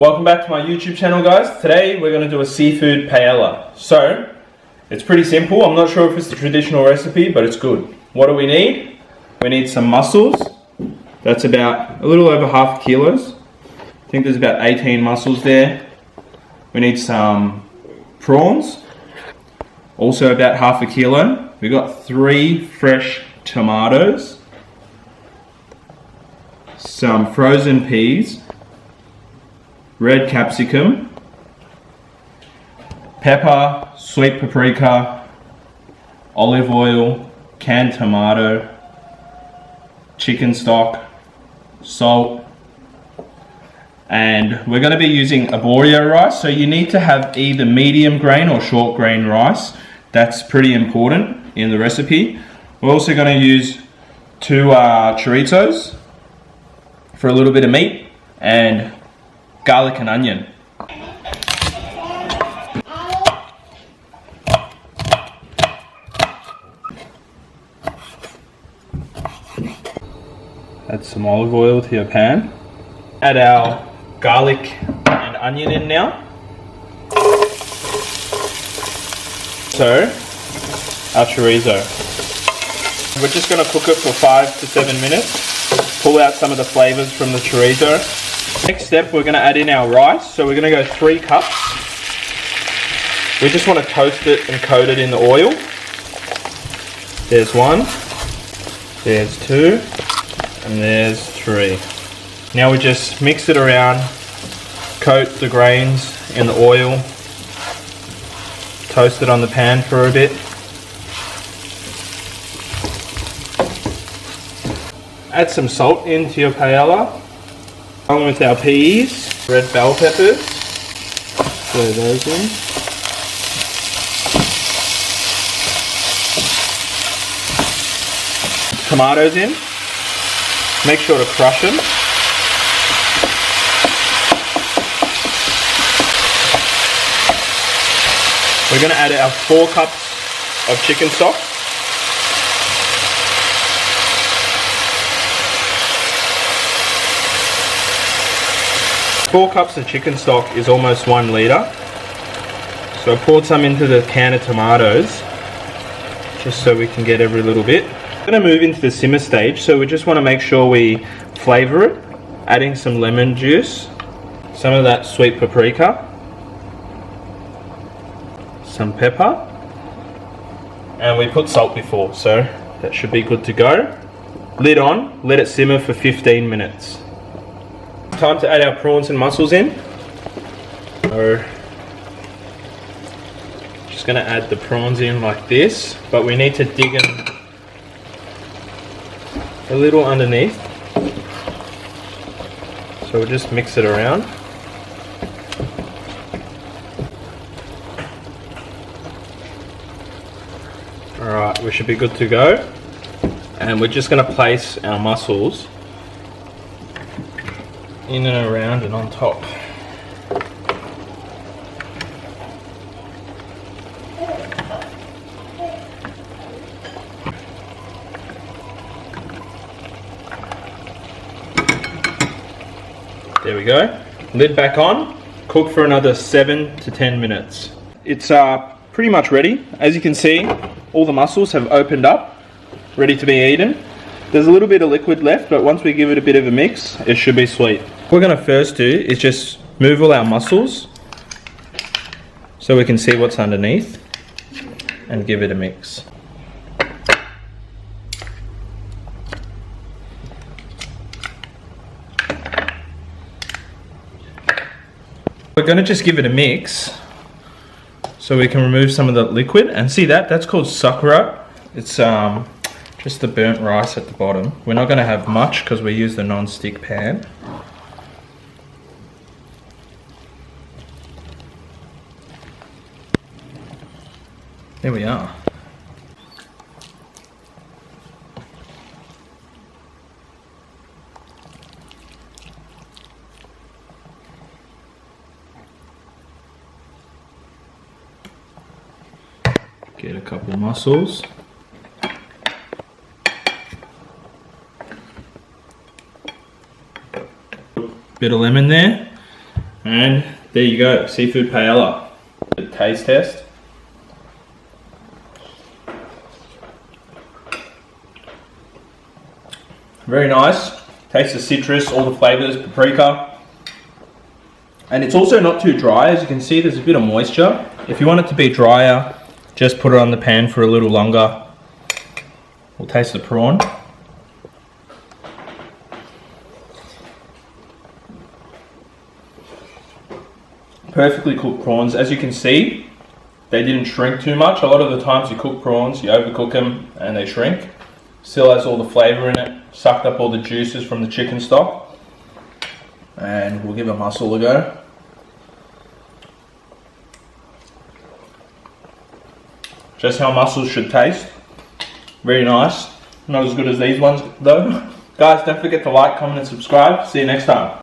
Welcome back to my YouTube channel, guys. Today we're going to do a seafood paella. So, it's pretty simple. I'm not sure if it's the traditional recipe, but it's good. What do we need? We need some mussels. That's about a little over half kilos. I think there's about 18 mussels there. We need some prawns. Also about half a kilo. We've got 3 fresh tomatoes. Some frozen peas. Red capsicum, pepper, sweet paprika, olive oil, canned tomato, chicken stock, salt, and we're going to be using Aborio rice. So you need to have either medium grain or short grain rice. That's pretty important in the recipe. We're also going to use 2 chorizos for a little bit of meat and garlic and onion. Add some olive oil to your pan. Add our garlic and onion in now. So, our chorizo. We're just going to cook it for 5 to 7 minutes. Pull out some of the flavors from the chorizo. Next step, we're going to add in our rice. So we're going to go 3 cups. We just want to toast it and coat it in the oil. There's 1, there's 2, and there's 3. Now we just mix it around, coat the grains in the oil, toast it on the pan for a bit. Add some salt into your paella. Along with our peas, red bell peppers, throw those in. Tomatoes in. Make sure to crush them. We're going to add our 4 cups of chicken stock. Four cups of chicken stock is almost 1 litre. So I poured some into the can of tomatoes, just so we can get every little bit. I'm going to move into the simmer stage, so we just want to make sure we flavour it, adding some lemon juice, some of that sweet paprika, some pepper, and we put salt before, so that should be good to go. Lid on, let it simmer for 15 minutes. Time to add our prawns and mussels in. So, just going to add the prawns in like this, but we need to dig them a little underneath. So we'll just mix it around. Alright, we should be good to go. And we're just going to place our mussels in and around and on top. There we go. Lid back on. Cook for another 7 to 10 minutes. It's pretty much ready. As you can see, all the mussels have opened up, ready to be eaten. There's a little bit of liquid left, but once we give it a bit of a mix, it should be sweet. What we're going to first do is just move all our mussels so we can see what's underneath and give it a mix. We're going to just give it a mix so we can remove some of the liquid, and see that's called sakura. It's just the burnt rice at the bottom. We're not going to have much because we use the non-stick pan. There we are. Get a couple mussels. Bit of lemon there. And there you go, seafood paella. The taste test. Very nice. Taste the citrus, all the flavors, paprika. And it's also not too dry. As you can see, there's a bit of moisture. If you want it to be drier, just put it on the pan for a little longer. We'll taste the prawn. Perfectly cooked prawns. As you can see, they didn't shrink too much. A lot of the times you cook prawns, you overcook them and they shrink. Still has all the flavour in it, sucked up all the juices from the chicken stock. And we'll give a mussel a go. Just how mussels should taste. Very nice. Not as good as these ones though. Guys, don't forget to like, comment and subscribe. See you next time.